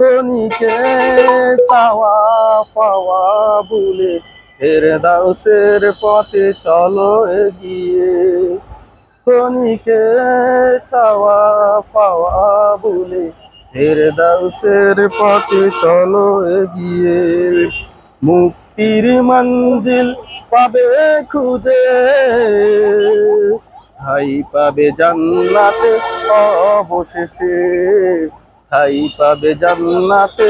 ক্ষণিকে চাওয়া পাওয়া ভুলে ফেরদাউসের পথে চলো এগিয়ে। ক্ষণিকে চাওয়া পাওয়া ভুলে ফেরদাউসের পথে চলো এগিয়ে। মুক্তির মঞ্জিল পাবে খুঁজে, ঠাই পাবে জান্নাতে অবশেষে, ঠাই পাবে জান্নাতে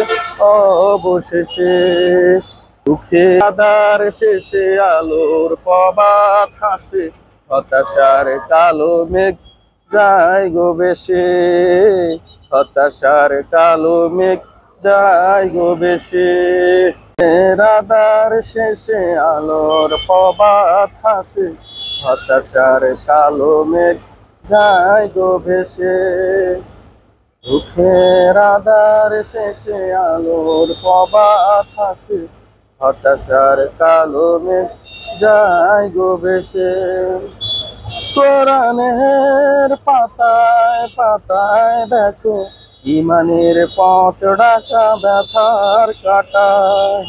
অবশেষে। দুঃখে আধার শেষে আলোর প্রভাত হাসে, হতাশার কালো মেঘ যায় গো ভেসে, হতাশার কালো মেঘ যায় গো ভেসে। আধার শেষে আলোর প্রভাত হাসে, হতাশার কালো মেঘ যায় গো ভেসে। দুঃখের আধার শেষে আলোর প্রভাত হাসে, হতাশার কালো মেঘ যায় গো ভেসে। কোরআনের পাতায় পাতায় দেখো ইমানের পথ ডাকা ব্যথার কাটায়।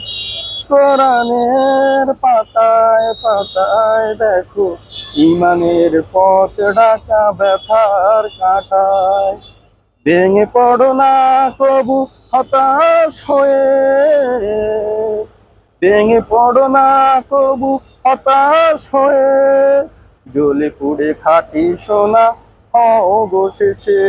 কোরআনের পাতায় পাতায় দেখো ইমানের পথ ডাকা ব্যথার কাটায়। ভেঙে পড়ো না কবু হতাশ হয়ে, ভেঙে পড়ো না কবু হতাশ হয়ে, জ্বলে পুড়ে খাঁটি সোনা অবশেষে।